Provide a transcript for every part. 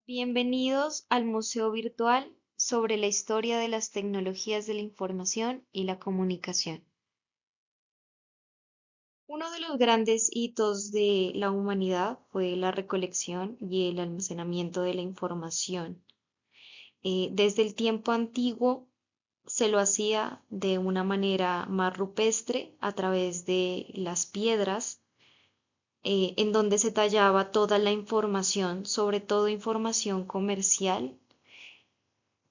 Bienvenidos al Museo Virtual sobre la historia de las tecnologías de la información y la comunicación. Uno de los grandes hitos de la humanidad fue la recolección y el almacenamiento de la información. Desde el tiempo antiguo se lo hacía de una manera más rupestre a través de las piedras, en donde se tallaba toda la información, sobre todo información comercial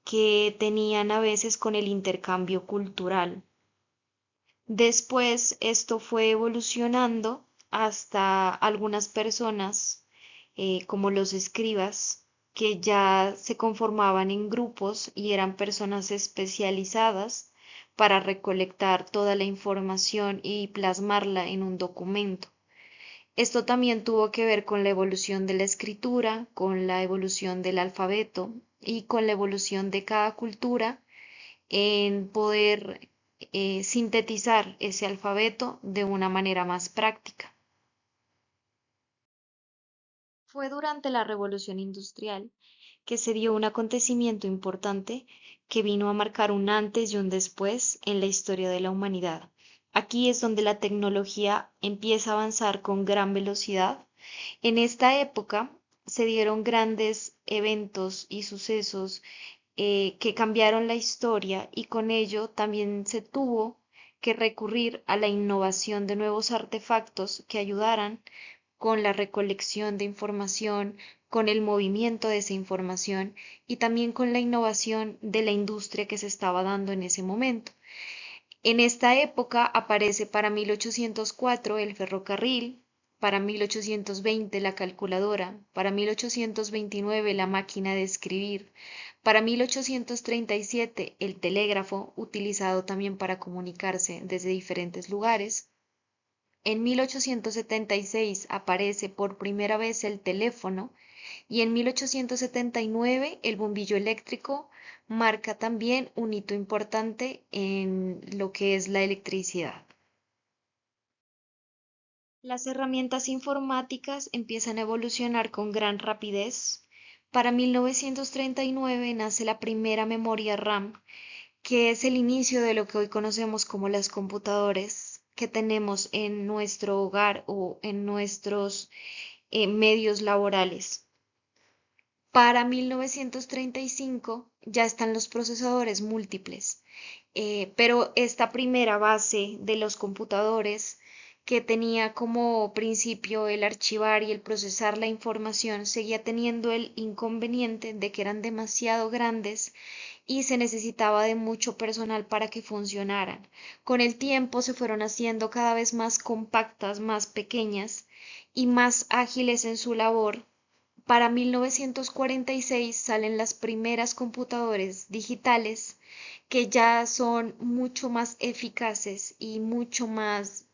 que tenían a veces con el intercambio cultural. Después esto fue evolucionando hasta algunas personas, como los escribas, que ya se conformaban en grupos y eran personas especializadas para recolectar toda la información y plasmarla en un documento. Esto también tuvo que ver con la evolución de la escritura, con la evolución del alfabeto y con la evolución de cada cultura en poder sintetizar ese alfabeto de una manera más práctica. Fue durante la Revolución Industrial que se dio un acontecimiento importante que vino a marcar un antes y un después en la historia de la humanidad. Aquí es donde la tecnología empieza a avanzar con gran velocidad. En esta época se dieron grandes eventos y sucesos que cambiaron la historia y con ello también se tuvo que recurrir a la innovación de nuevos artefactos que ayudaran con la recolección de información, con el movimiento de esa información y también con la innovación de la industria que se estaba dando en ese momento. En esta época aparece para 1804 el ferrocarril, para 1820 la calculadora, para 1829 la máquina de escribir, para 1837 el telégrafo, utilizado también para comunicarse desde diferentes lugares. En 1876 aparece por primera vez el teléfono y en 1879 el bombillo eléctrico marca también un hito importante en lo que es la electricidad. Las herramientas informáticas empiezan a evolucionar con gran rapidez. Para 1939 nace la primera memoria RAM, que es el inicio de lo que hoy conocemos como las computadoras que tenemos en nuestro hogar o en nuestros medios laborales. Para 1935 ya están los procesadores múltiples, pero esta primera base de los computadores que tenía como principio el archivar y el procesar la información seguía teniendo el inconveniente de que eran demasiado grandes y se necesitaba de mucho personal para que funcionaran. Con el tiempo se fueron haciendo cada vez más compactas, más pequeñas y más ágiles en su labor. Para 1946 salen las primeras computadores digitales que ya son mucho más eficaces y mucho más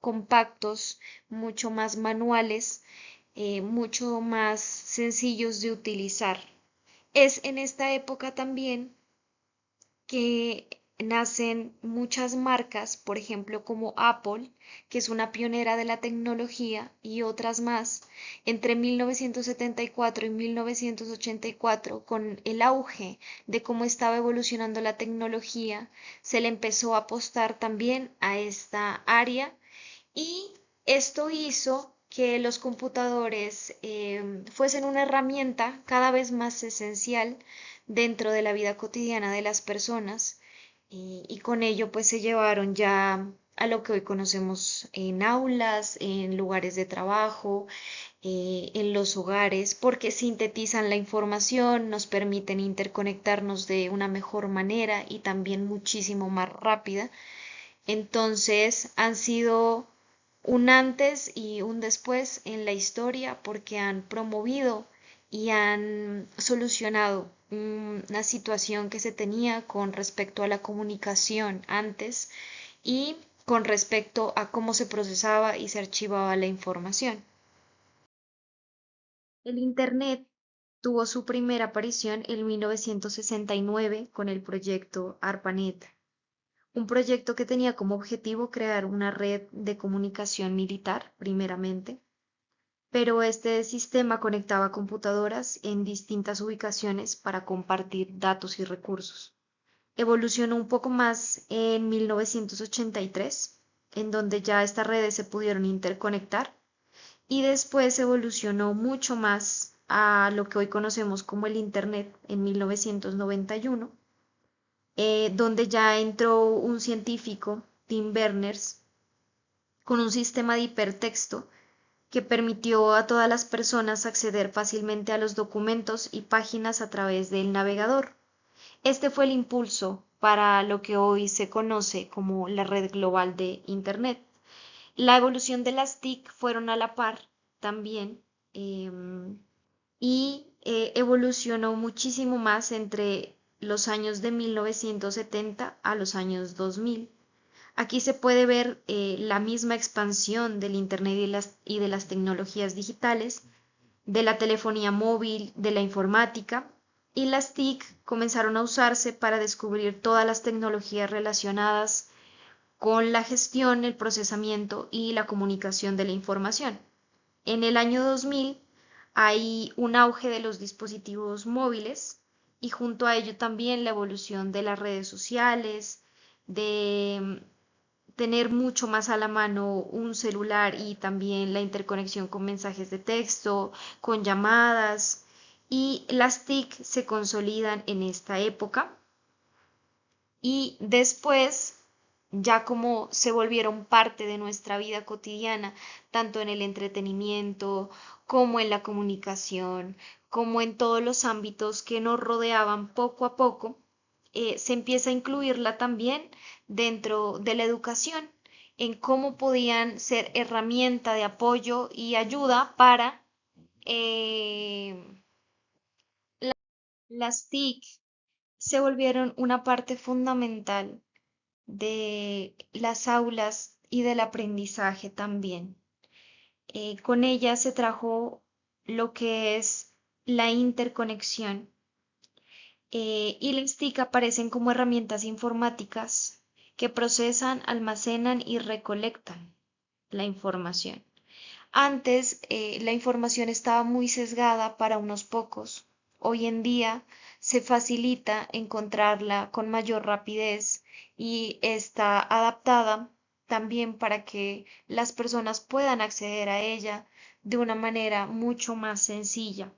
compactos, mucho más manuales, mucho más sencillos de utilizar. Es en esta época también que nacen muchas marcas, por ejemplo como Apple, que es una pionera de la tecnología, y otras más. Entre 1974 y 1984, con el auge de cómo estaba evolucionando la tecnología, se le empezó a apostar también a esta área y esto hizo que los computadores fuesen una herramienta cada vez más esencial dentro de la vida cotidiana de las personas y con ello pues se llevaron ya a lo que hoy conocemos en aulas, en lugares de trabajo, en los hogares, porque sintetizan la información, nos permiten interconectarnos de una mejor manera y también muchísimo más rápida. Entonces han sido un antes y un después en la historia porque han promovido y han solucionado una situación que se tenía con respecto a la comunicación antes y con respecto a cómo se procesaba y se archivaba la información. El Internet tuvo su primera aparición en 1969 con el proyecto ARPANET, un proyecto que tenía como objetivo crear una red de comunicación militar, primeramente, pero este sistema conectaba computadoras en distintas ubicaciones para compartir datos y recursos. Evolucionó un poco más en 1983, en donde ya estas redes se pudieron interconectar, y después evolucionó mucho más a lo que hoy conocemos como el Internet en 1991, donde ya entró un científico, Tim Berners, con un sistema de hipertexto que permitió a todas las personas acceder fácilmente a los documentos y páginas a través del navegador. Este fue el impulso para lo que hoy se conoce como la red global de Internet. La evolución de las TIC fueron a la par también, y evolucionó muchísimo más entre los años de 1970 a los años 2000. Aquí se puede ver la misma expansión del Internet y de las tecnologías digitales, de la telefonía móvil, de la informática, y las TIC comenzaron a usarse para descubrir todas las tecnologías relacionadas con la gestión, el procesamiento y la comunicación de la información. En el año 2000 hay un auge de los dispositivos móviles y junto a ello también la evolución de las redes sociales, de tener mucho más a la mano un celular y también la interconexión con mensajes de texto, con llamadas, y las TIC se consolidan en esta época y después, ya como se volvieron parte de nuestra vida cotidiana, tanto en el entretenimiento como en la comunicación, como en todos los ámbitos que nos rodeaban poco a poco, se empieza a incluirla también dentro de la educación, en cómo podían ser herramienta de apoyo y ayuda para eh, las TIC se volvieron una parte fundamental de las aulas y del aprendizaje también. Con ella se trajo lo que es la interconexión, y las TIC aparecen como herramientas informáticas que procesan, almacenan y recolectan la información. Antes, la información estaba muy sesgada para unos pocos. Hoy en día se facilita encontrarla con mayor rapidez y está adaptada también para que las personas puedan acceder a ella de una manera mucho más sencilla.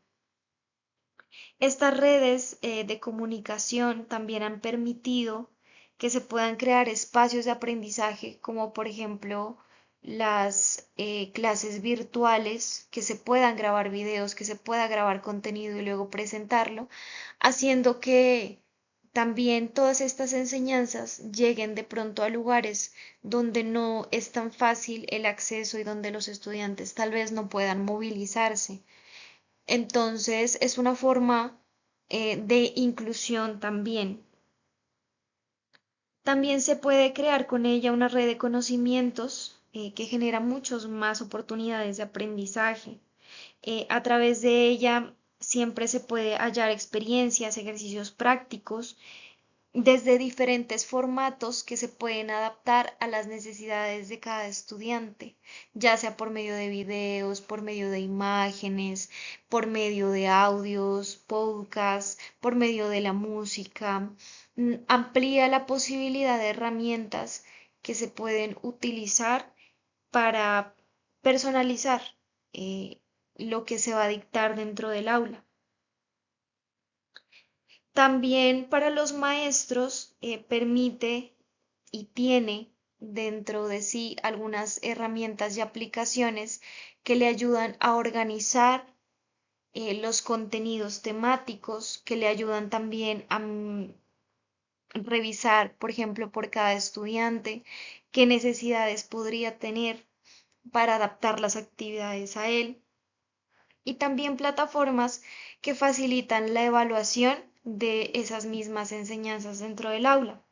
Estas redes de comunicación también han permitido que se puedan crear espacios de aprendizaje, como por ejemplo las clases virtuales, que se puedan grabar videos, que se pueda grabar contenido y luego presentarlo, haciendo que también todas estas enseñanzas lleguen de pronto a lugares donde no es tan fácil el acceso y donde los estudiantes tal vez no puedan movilizarse. Entonces es una forma de inclusión también. También se puede crear con ella una red de conocimientos que genera muchas más oportunidades de aprendizaje. A través de ella siempre se puede hallar experiencias, ejercicios prácticos desde diferentes formatos que se pueden adaptar a las necesidades de cada estudiante, ya sea por medio de videos, por medio de imágenes, por medio de audios, podcasts, por medio de la música. Amplía la posibilidad de herramientas que se pueden utilizar para personalizar eh, lo que se va a dictar dentro del aula. También para los maestros permite y tiene dentro de sí algunas herramientas y aplicaciones que le ayudan a organizar los contenidos temáticos, que le ayudan también a revisar, por ejemplo, por cada estudiante, qué necesidades podría tener para adaptar las actividades a él, y también plataformas que facilitan la evaluación de esas mismas enseñanzas dentro del aula.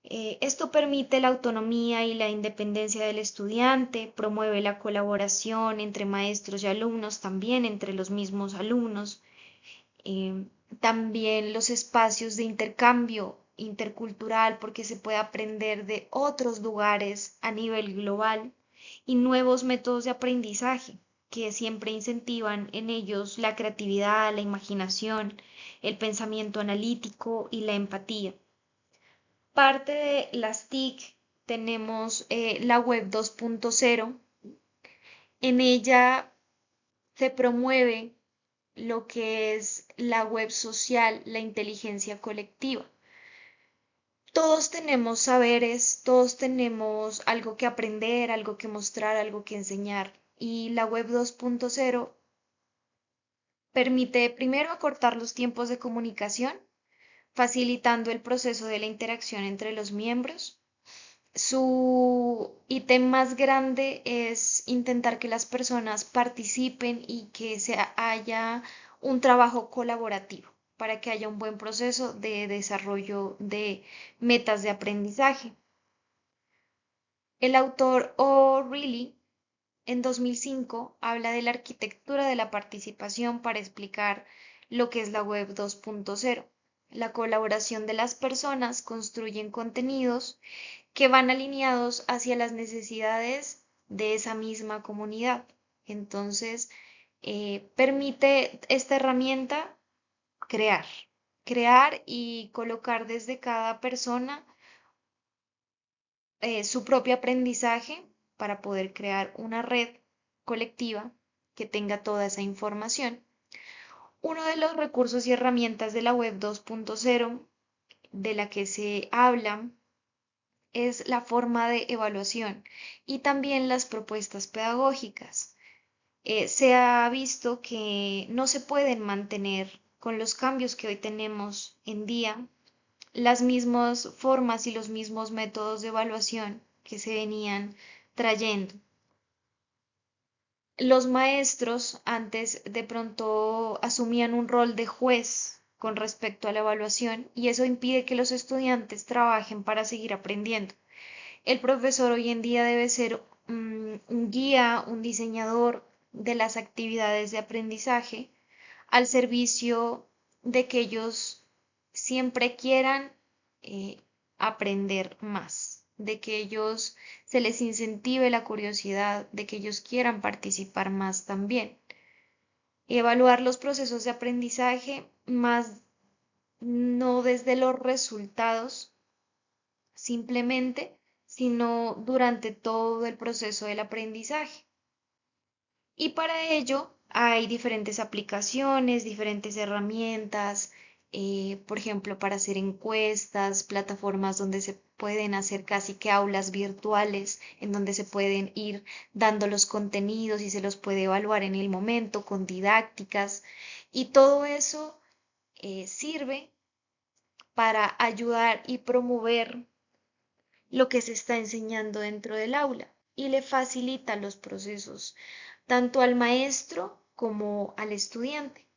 Esto permite la autonomía y la independencia del estudiante, promueve la colaboración entre maestros y alumnos, también entre los mismos alumnos, eh, también los espacios de intercambio intercultural, porque se puede aprender de otros lugares a nivel global, y nuevos métodos de aprendizaje que siempre incentivan en ellos la creatividad, la imaginación, el pensamiento analítico y la empatía. Parte de las TIC tenemos la web 2.0. En ella se promueve lo que es la web social, la inteligencia colectiva. Todos tenemos saberes, todos tenemos algo que aprender, algo que mostrar, algo que enseñar. Y la web 2.0 permite primero acortar los tiempos de comunicación, facilitando el proceso de la interacción entre los miembros. Su ítem más grande es intentar que las personas participen y que haya un trabajo colaborativo para que haya un buen proceso de desarrollo de metas de aprendizaje. El autor O'Reilly en 2005 habla de la arquitectura de la participación para explicar lo que es la web 2.0. La colaboración de las personas construyen contenidos que van alineados hacia las necesidades de esa misma comunidad. Entonces, permite esta herramienta crear, crear y colocar desde cada persona su propio aprendizaje para poder crear una red colectiva que tenga toda esa información. Uno de los recursos y herramientas de la web 2.0 de la que se habla es la forma de evaluación y también las propuestas pedagógicas. Se ha visto que no se pueden mantener con los cambios que hoy tenemos en día las mismas formas y los mismos métodos de evaluación que se venían trayendo. Los maestros antes de pronto asumían un rol de juez con respecto a la evaluación y eso impide que los estudiantes trabajen para seguir aprendiendo. El profesor hoy en día debe ser un guía, un diseñador de las actividades de aprendizaje al servicio de que ellos siempre quieran eh, aprender más, de que ellos se les incentive la curiosidad, de que ellos quieran participar más también. Evaluar los procesos de aprendizaje más no desde los resultados simplemente, sino durante todo el proceso del aprendizaje. Y para ello hay diferentes aplicaciones, diferentes herramientas, por ejemplo, para hacer encuestas, plataformas donde se pueden hacer casi que aulas virtuales, en donde se pueden ir dando los contenidos y se los puede evaluar en el momento con didácticas. Y todo eso sirve para ayudar y promover lo que se está enseñando dentro del aula y le facilita los procesos tanto al maestro como al estudiante.